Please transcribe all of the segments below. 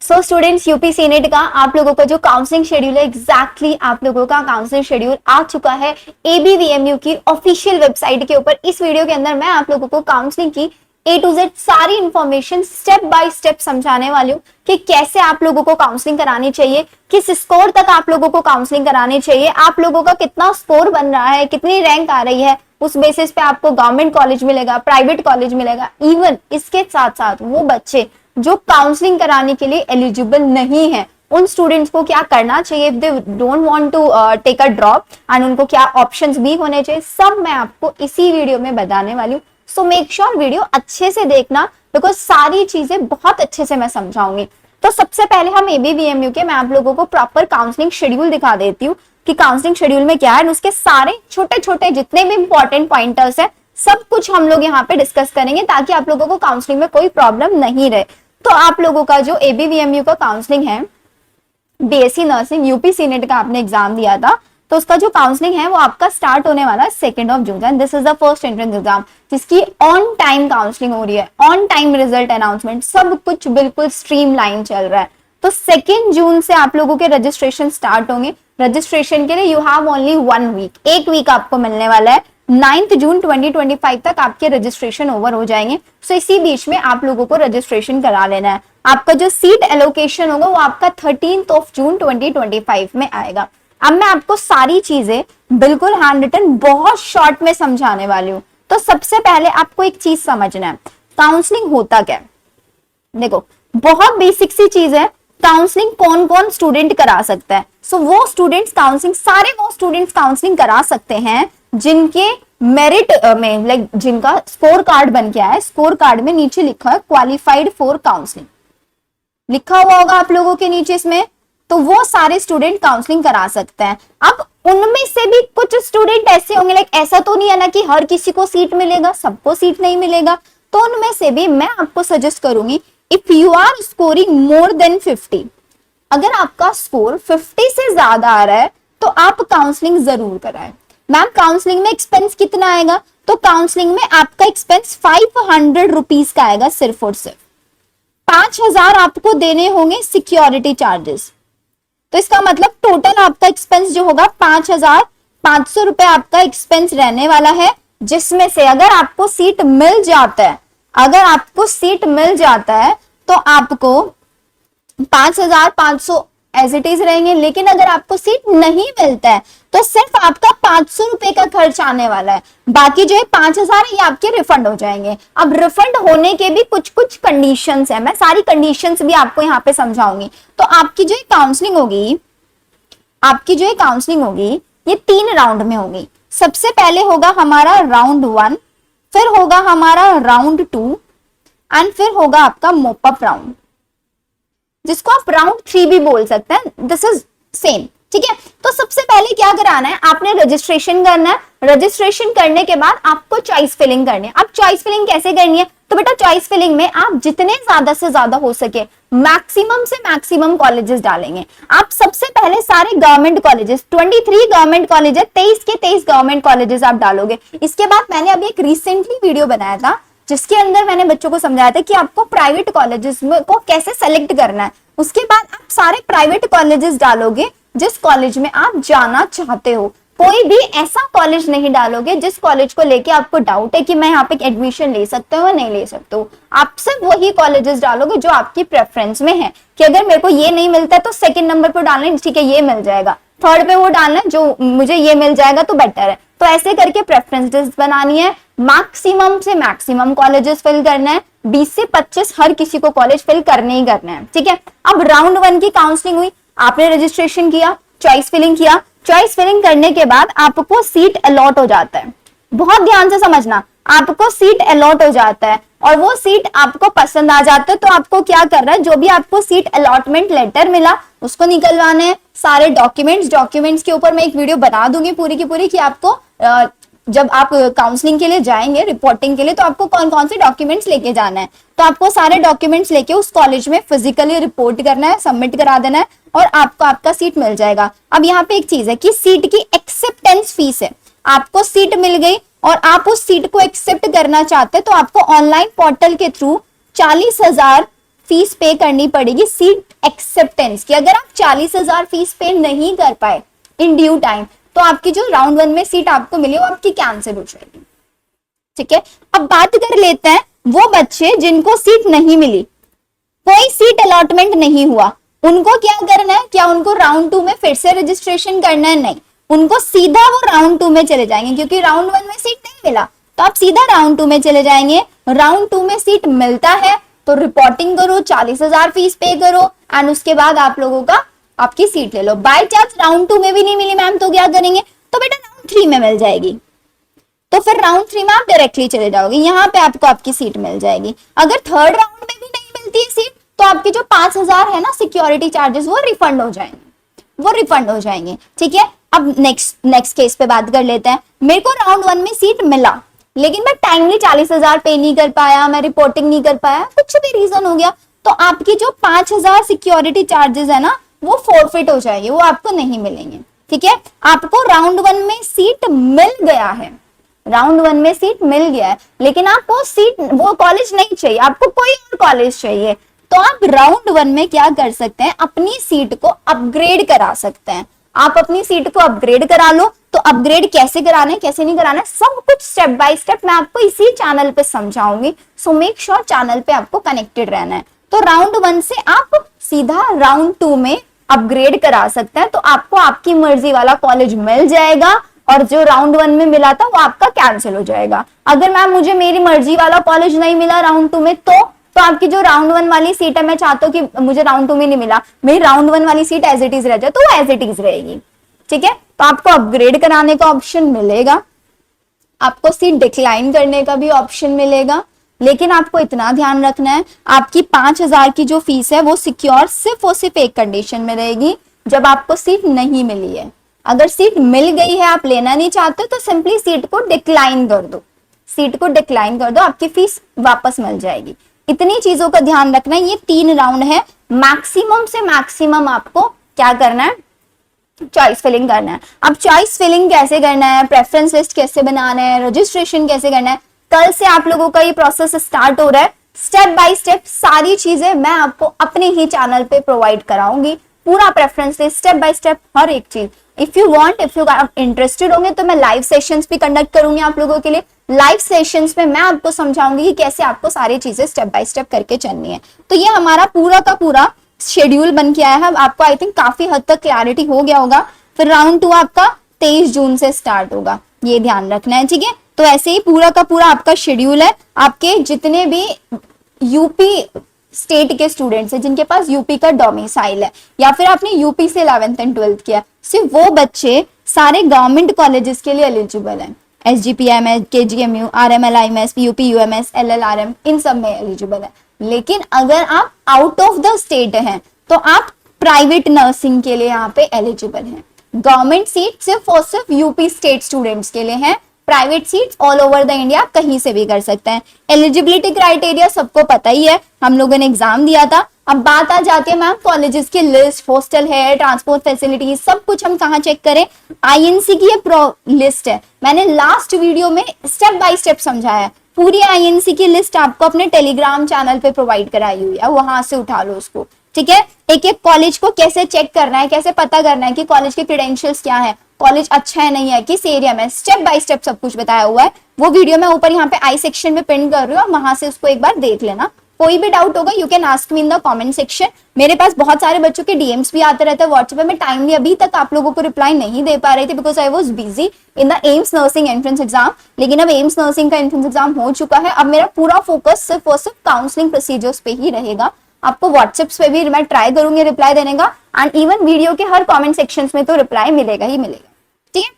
So students, UPC net का आप लोगों का जो काउंसलिंग शेड्यूल है एग्जैक्टली आप लोगों का काउंसलिंग शेड्यूल आ चुका है एबीवीएमयू की ऑफिशियल वेबसाइट के ऊपर। इस वीडियो के अंदर मैं आप लोगों को काउंसलिंग की ए टू जेड सारी इंफॉर्मेशन स्टेप बाय स्टेप समझाने वाली हूँ कि कैसे आप लोगों को काउंसलिंग करानी चाहिए, किस स्कोर तक आप लोगों को काउंसलिंग करानी चाहिए, आप लोगों का कितना स्कोर बन रहा है, कितनी रैंक आ रही है, उस बेसिस पे आपको गवर्नमेंट कॉलेज मिलेगा, प्राइवेट कॉलेज मिलेगा। इवन इसके साथ साथ वो बच्चे जो काउंसलिंग कराने के लिए एलिजिबल नहीं है उन स्टूडेंट्स को क्या करना चाहिए if they don't want to take a drop and उनको क्या ऑप्शंस भी होने चाहिए, सब मैं आपको इसी वीडियो में बताने वाली हूँ। सो मेक श्योर वीडियो अच्छे से देखना बिकॉज सारी चीजें बहुत अच्छे से मैं समझाऊंगी। तो सबसे पहले हम एबीवीएमयू के मैं आप लोगों को प्रॉपर काउंसलिंग शेड्यूल दिखा देती हूँ कि काउंसलिंग शेड्यूल में क्या है, उसके सारे छोटे छोटे जितने भी इंपॉर्टेंट पॉइंटर्स है सब कुछ हम लोग यहाँ पे डिस्कस करेंगे ताकि आप लोगों को काउंसलिंग में कोई प्रॉब्लम नहीं रहे। तो आप लोगों का जो एबीवीएमयू का काउंसलिंग है, बीएससी नर्सिंग यूपीसी नेट का आपने एग्जाम दिया था, तो उसका जो काउंसलिंग है वो आपका स्टार्ट होने वाला है 2 जून and this is the first entrance exam जिसकी ऑन टाइम काउंसलिंग हो रही है, ऑन टाइम रिजल्ट अनाउंसमेंट, सब कुछ बिल्कुल स्ट्रीमलाइन चल रहा है। तो 2 जून से आप लोगों के रजिस्ट्रेशन स्टार्ट होंगे। रजिस्ट्रेशन के लिए यू हैव ओनली 1 वीक, एक वीक आपको मिलने वाला है। 9 जून 2025 तक आपके रजिस्ट्रेशन ओवर हो जाएंगे। सो इसी बीच में आप लोगों को रजिस्ट्रेशन करा लेना है। आपका जो सीट एलोकेशन होगा वो आपका 13 जून 2025 में आएगा। अब मैं आपको सारी चीजें बिल्कुल हैंड रिटन बहुत शॉर्ट में समझाने वाली हूँ। तो सबसे पहले आपको एक चीज समझना है, काउंसलिंग होता क्या है। देखो बहुत बेसिक सी चीज है, काउंसलिंग कौन कौन स्टूडेंट करा सकता है। सो वो स्टूडेंट्स काउंसलिंग, सारे वो स्टूडेंट्स काउंसलिंग करा सकते हैं जिनके मेरिट में लाइक जिनका स्कोर कार्ड बन के आया है। स्कोर कार्ड में नीचे लिखा है क्वालिफाइड फॉर काउंसलिंग, लिखा हुआ होगा आप लोगों के नीचे इसमें, तो वो सारे स्टूडेंट काउंसलिंग करा सकते हैं। अब उनमें से भी कुछ स्टूडेंट ऐसे होंगे, लाइक ऐसा तो नहीं है ना कि हर किसी को सीट मिलेगा, सबको सीट नहीं मिलेगा। तो उनमें से भी मैं आपको सजेस्ट करूंगी if you are scoring more than 50, अगर आपका स्कोर 50 से ज्यादा आ रहा है तो आप काउंसलिंग जरूर कराएं। मैम काउंसलिंग में एक्सपेंस कितना आएगा, तो काउंसलिंग में आपका एक्सपेंस 500 रुपीज का आएगा सिर्फ और सिर्फ। 5000 आपको देने होंगे सिक्योरिटी चार्जेस, तो इसका मतलब टोटल आपका एक्सपेंस जो होगा 5500 रुपए आपका एक्सपेंस रहने वाला है। जिसमें से अगर आपको सीट मिल जाता है, अगर आपको सीट मिल जाता है तो आपको 5500 एज इट इज रहेंगे। लेकिन अगर आपको सीट नहीं मिलता है तो सिर्फ आपका 500 रुपए का खर्च आने वाला है, बाकी जो है 5000 ये आपके रिफंड हो जाएंगे। अब रिफंड होने के भी कुछ कुछ कंडीशंस है, मैं सारी कंडीशंस भी आपको यहाँ पे समझाऊंगी। तो आपकी जो काउंसलिंग होगी, आपकी जो काउंसलिंग होगी ये 3 राउंड में होगी। सबसे पहले होगा हमारा राउंड 1, फिर होगा हमारा राउंड 2 एंड फिर होगा आपका मोपअप राउंड, जिसको आप राउंड 3 भी बोल सकते हैं। दिस इज सेम, ठीक है। तो सबसे पहले क्या कराना है, आपने रजिस्ट्रेशन करना है। रजिस्ट्रेशन करने के बाद आपको चॉइस फिलिंग करनी है। अब चॉइस फिलिंग कैसे करनी है, तो बेटा चॉइस फिलिंग में आप जितने ज्यादा से ज्यादा हो सके मैक्सिमम से मैक्सिमम कॉलेजेस डालेंगे। आप सबसे पहले सारे गवर्नमेंट कॉलेजेस, 23 गवर्नमेंट कॉलेज है, 23 के 23 गवर्नमेंट कॉलेजेस आप डालोगे। इसके बाद मैंने अभी एक रिसेंटली वीडियो बनाया था जिसके अंदर मैंने बच्चों को समझाया था कि आपको प्राइवेट कॉलेजेस को कैसे सेलेक्ट करना है। उसके बाद आप सारे प्राइवेट कॉलेजेस डालोगे जिस कॉलेज में आप जाना चाहते हो। कोई भी ऐसा कॉलेज नहीं डालोगे जिस कॉलेज को लेके आपको डाउट है कि मैं यहाँ पे एडमिशन ले सकता हूँ नहीं ले सकता हूँ। आप सिर्फ वही कॉलेजेस डालोगे जो आपकी प्रेफरेंस में है कि अगर मेरे को ये नहीं मिलता तो सेकंड नंबर पर डालना है, ठीक है ये मिल जाएगा, थर्ड पे वो डालना है जो मुझे ये मिल जाएगा तो बेटर है। तो ऐसे करके प्रेफरेंस लिस्ट बनानी है, मैक्सिमम से मैक्सिमम कॉलेजेस फिल करना है, 20 से 25 हर किसी को कॉलेज फिल करने ही करना है, ठीक है। अब राउंड 1 की काउंसलिंग हुई, आपने रजिस्ट्रेशन किया, चॉइस फिलिंग किया। चॉइस फिलिंग करने के बाद आपको सीट अलॉट हो जाता है। बहुत ध्यान से समझना, आपको सीट अलॉट हो जाता है और वो सीट आपको पसंद आ जाता है तो आपको क्या करना है, जो भी आपको सीट अलॉटमेंट लेटर मिला उसको निकलवाना है। सारे डॉक्यूमेंट्स के ऊपर मैं एक वीडियो बना दूंगी पूरी की पूरी कि आपको जब आप काउंसलिंग के लिए जाएंगे रिपोर्टिंग के लिए तो आपको कौन कौन से डॉक्यूमेंट्स लेके जाना है। तो आपको सारे डॉक्यूमेंट्स लेके उस कॉलेज में फिजिकली रिपोर्ट करना है, सबमिट करा देना है और आपको आपका सीट मिल जाएगा। अब यहाँ पे एक चीज है कि सीट की एक्सेप्टेंस फीस है। आपको सीट मिल गई और आप उस सीट को एक्सेप्ट करना चाहते हैं तो आपको ऑनलाइन पोर्टल के थ्रू 40,000 फीस पे करनी पड़ेगी सीट एक्सेप्टेंस की। अगर आप 40,000 फीस पे नहीं कर पाए इन ड्यू टाइम तो आपकी जो राउंड 1 में सीट आपको मिली वो आपकी कैंसिल हो जाएगी। ठीक है, अब बात कर लेते हैं वो बच्चे जिनको सीट नहीं मिली, कोई सीट अलॉटमेंट नहीं हुआ, उनको क्या करना है? क्या उनको राउंड 2 में फिर से रजिस्ट्रेशन करना है? नहीं, उनको सीधा वो राउंड 2 में चले जाएंगे, क्योंकि राउंड 1 में सीट नहीं मिला तो आप सीधा राउंड 2 में चले जाएंगे। राउंड 2 में सीट मिलता है तो रिपोर्टिंग करो, 40,000 फीस पे करो एंड उसके बाद आप लोगों का आपकी सीट ले लो। बाय चांस राउंड 2 में भी नहीं मिली मैम तो क्या करेंगे? तो बेटा राउंड 3 में मिल जाएगी, तो फिर राउंड 3 में आप डायरेक्टली चले जाओगे, यहाँ पे आपको आपकी सीट मिल जाएगी। अगर थर्ड राउंड में भी नहीं मिलती है सीट तो आपके जो 5,000 है ना सिक्योरिटी चार्जेस वो रिफंड हो जाएंगे, वो रिफंड हो जाएंगे। ठीक है, अब नेक्स्ट केस पे बात कर लेते हैं। मेरे को राउंड 1 में सीट मिला लेकिन मैं टाइमली 40,000 पे नहीं कर पाया, मैं रिपोर्टिंग नहीं कर पाया, कुछ भी रीजन हो गया, तो आपकी जो 5,000 सिक्योरिटी चार्जेस है ना वो फॉरफिट हो जाएंगे, वो आपको नहीं मिलेंगे। ठीक है, आपको राउंड 1 में सीट मिल गया है, राउंड 1 में सीट मिल गया है, लेकिन आपको सीट वो कॉलेज नहीं चाहिए, आपको कोई और कॉलेज चाहिए, तो आप राउंड 1 में क्या कर सकते हैं? अपनी सीट को अपग्रेड करा सकते हैं। आप अपनी सीट को अपग्रेड करा लो। तो अपग्रेड कैसे कराना है, कैसे नहीं कराना है, सब कुछ स्टेप बाय स्टेप मैं आपको इसी चैनल पे समझाऊंगी। सो मेक श्योर चैनल पे आपको कनेक्टेड रहना है। तो राउंड 1 से आप सीधा राउंड 2 में अपग्रेड करा सकते हैं, तो आपको आपकी मर्जी वाला कॉलेज मिल जाएगा और जो राउंड 1 में मिला था वो आपका कैंसिल हो जाएगा। अगर मैम मुझे मेरी मर्जी वाला कॉलेज नहीं मिला राउंड 2 में तो आपकी जो राउंड 1 वाली सीट है, मैं चाहता हूँ कि मुझे राउंड 2 में नहीं मिला, मेरी राउंड 1 वाली सीट एज इट इज रह जाए तो वो एज इट इज रहेगी। ठीक है, तो आपको अपग्रेड कराने का ऑप्शन मिलेगा, आपको सीट डिक्लाइन करने का भी ऑप्शन मिलेगा, लेकिन आपको इतना ध्यान रखना है आपकी 5,000 की जो फीस है वो सिक्योर सिर्फ और सिर्फ एक कंडीशन में रहेगी, जब आपको सीट नहीं मिली है। अगर सीट मिल गई है, आप लेना नहीं चाहते तो सिंपली सीट को डिक्लाइन कर दो, सीट को डिक्लाइन कर दो, आपकी फीस वापस मिल जाएगी। इतनी चीजों का ध्यान रखना है। ये 3 राउंड है, मैक्सिमम से मैक्सिमम आपको क्या करना है? चॉइस फिलिंग करना है। अब चॉइस फिलिंग कैसे करना है, प्रेफरेंस लिस्ट कैसे बनाना है, रजिस्ट्रेशन कैसे करना है, कल से आप लोगों का ये प्रोसेस स्टार्ट हो रहा है। स्टेप बाय स्टेप सारी चीजें मैं आपको अपने ही चैनल पे प्रोवाइड कराऊंगी, पूरा preference list step by step हर एक चीज। इफ यू आप इंटरेस्टेड होंगे तो मैं लाइव सेशंस भी कंडक्ट करूंगी आप लोगों के लिए। लाइव सेशंस में मैं आपको समझाऊंगी कि कैसे आपको सारी चीजें स्टेप बाय स्टेप करके चलनी है। तो ये हमारा पूरा का पूरा शेड्यूल बन के आया है। आपको आई थिंक काफी हद तक क्लैरिटी हो गया होगा। फिर राउंड 2 आपका 23 जून से स्टार्ट होगा, ये ध्यान रखना है। ठीक है, तो ऐसे ही पूरा का पूरा आपका शेड्यूल है। आपके जितने भी यूपी स्टेट के स्टूडेंट्स हैं, जिनके पास यूपी का डोमिसाइल है या फिर आपने यूपी से 11th एंड 12th किया, सिर्फ वो बच्चे सारे गवर्नमेंट कॉलेजेस के लिए एलिजिबल हैं। SGPM, KGMU, RMLIMS, PUP, UMS, LLRM, इन सब में एलिजिबल है। लेकिन अगर आप आउट ऑफ द स्टेट हैं तो आप प्राइवेट नर्सिंग के लिए यहाँ पे एलिजिबल हैं। गवर्नमेंट सीट सिर्फ और सिर्फ यूपी स्टेट स्टूडेंट्स के लिए है, private seats all over the India कहीं से भी कर सकते हैं। एलिजिबिलिटी क्राइटेरिया सबको पता ही है, हम लोगों ने एग्जाम दिया था। अब बात आ जाती है मैम कॉलेजेस की लिस्ट, हॉस्टल है, ट्रांसपोर्ट फैसिलिटीज, सब कुछ हम कहाँ चेक करें? INC की ये लिस्ट है, मैंने लास्ट वीडियो में स्टेप बाय स्टेप समझाया है। पूरी INC की लिस्ट आपको अपने टेलीग्राम चैनल पे प्रोवाइड कराई हुई है, वहां से उठा लो उसको। ठीक है, एक एक कॉलेज को कैसे चेक करना है, कैसे पता करना है कि कॉलेज के क्रेडेंशियल्स क्या है, कॉलेज अच्छा है नहीं है, किस एरिया में, स्टेप बाय स्टेप सब कुछ बताया हुआ है। वो वीडियो मैं ऊपर यहाँ पे आई सेक्शन में पिन कर रही हूँ, वहां से उसको एक बार देख लेना। कोई भी डाउट होगा you can ask me in the comment section. मेरे पास बहुत सारे बच्चों के DMs भी आते रहते हैं व्हाट्सएप पे। मैं टाइमली अभी तक आप लोगों को रिप्लाई नहीं दे पा रही थी because I was busy in the AIIMS nursing entrance exam. लेकिन अब एम्स नर्सिंग का एंट्रेंस एग्जाम हो चुका है, अब मेरा पूरा फोकस सिर्फ और सिर्फ काउंसलिंग प्रोसीजर्स पे ही रहेगा। आपको व्हाट्सएप पे भी मैं ट्राई करूंगी रिप्लाई देने का, एंड इवन वीडियो के हर कॉमेंट सेक्शन में तो रिप्लाई मिलेगा ही मिलेगा। ठीक है,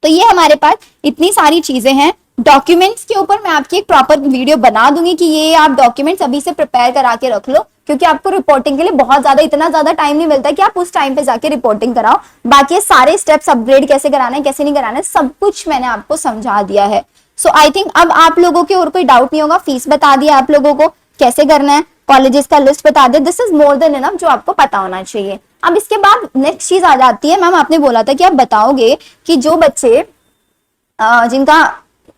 तो ये हमारे पास इतनी सारी चीजें हैं। डॉक्यूमेंट्स के ऊपर मैं आपकी एक प्रॉपर वीडियो बना दूंगी कि ये आप डॉक्यूमेंट्स अभी से प्रिपेयर करा के रख लो, क्योंकि आपको रिपोर्टिंग के लिए बहुत ज्यादा इतना ज्यादा टाइम नहीं मिलता कि आप उस टाइम पे जाके रिपोर्टिंग कराओ। बाकी सारे स्टेप्स अपग्रेड कैसे कराना है, कैसे नहीं कराना है, सब कुछ मैंने आपको समझा दिया है। सो आई थिंक अब आप लोगों के और कोई डाउट नहीं होगा। फीस बता दिया आप लोगों को, कैसे करना है, कॉलेजेस का लिस्ट बता दिया। This is more than enough जो आपको पता होना चाहिए। अब इसके बाद नेक्स्ट चीज आ जाती है, मैम आपने बोला था कि आप बताओगे कि जो बच्चे जिनका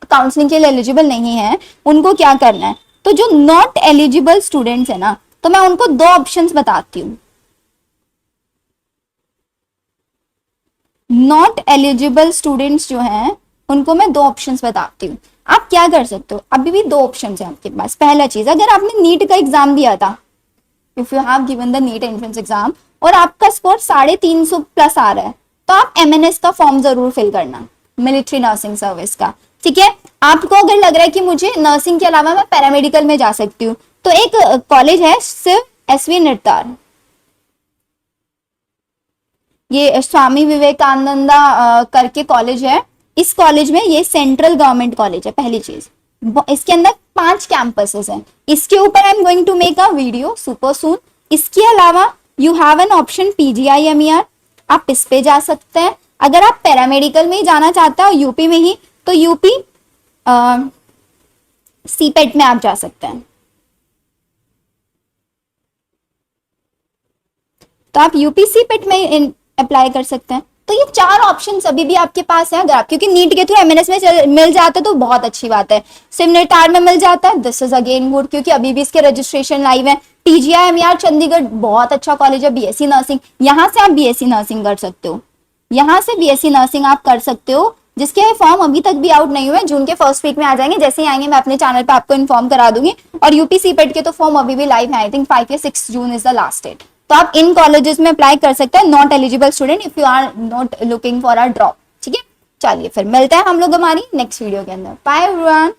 काउंसलिंग के लिए एलिजिबल नहीं है उनको क्या करना है। तो जो नॉट एलिजिबल स्टूडेंट्स है ना, तो मैं उनको दो ऑप्शंस बताती हूँ। नॉट एलिजिबल स्टूडेंट्स जो हैं उनको मैं दो ऑप्शंस बताती हूँ। आप क्या कर सकते हो, अभी भी दो ऑप्शंस हैं आपके पास। पहला चीज, अगर आपने नीट का एग्जाम दिया था, if you have given the NEET entrance exam और आपका स्कोर 350 प्लस आ रहा है, तो आप एमएनएस का फॉर्म जरूर फिल करना, मिलिट्री नर्सिंग सर्विस का। ठीक है, आपको अगर लग रहा है कि मुझे नर्सिंग के अलावा मैं पैरामेडिकल में जा सकती हूँ, तो एक कॉलेज है सिर्फ एसवी निर्तार, ये स्वामी विवेकानंदा करके कॉलेज है। इस कॉलेज में, ये सेंट्रल गवर्नमेंट कॉलेज है। पहली चीज, इसके अंदर 5 कैंपसेस हैं। इसके ऊपर I am going to make a video super soon. इसके अलावा you have an option PGIMER, आप इस पे जा सकते हैं। अगर आप पैरामेडिकल में ही जाना चाहते हैं यूपी में ही, तो यूपी सीपेट में आप जा सकते हैं। तो आप यूपी सीपेट में अप्लाई कर सकते हैं। तो ये 4 ऑप्शन अभी भी आपके पास है। अगर आप, क्योंकि नीट के थ्रू एमएनएस में मिल जाता है तो बहुत अच्छी बात है। सिमनेटार में मिल जाता है, दिस इज अगेन गुड, क्योंकि अभी भी इसके रजिस्ट्रेशन लाइव है। टीजीआईएमईआर चंडीगढ़ बहुत अच्छा कॉलेज है, बीएससी नर्सिंग, यहाँ से आप बीएससी नर्सिंग कर सकते हो। यहाँ से बीएससी नर्सिंग आप कर सकते हो, जिसके फॉर्म अभी तक भी आउट नहीं हुए, जून के फर्स्ट वीक में आ जाएंगे। जैसे ही आएंगे मैं अपने चैनल पे आपको इन्फॉर्म करा दूंगी। और यूपी सीपेट के तो फॉर्म अभी भी लाइव है, आई थिंक 5 या 6 June is the last date. तो आप इन कॉलेजेस में अप्लाई कर सकते हैं, not eligible student if you are not looking for a drop. ठीक है, चलिए फिर मिलते हैं हम लोग हमारी नेक्स्ट वीडियो के अंदर। Bye everyone.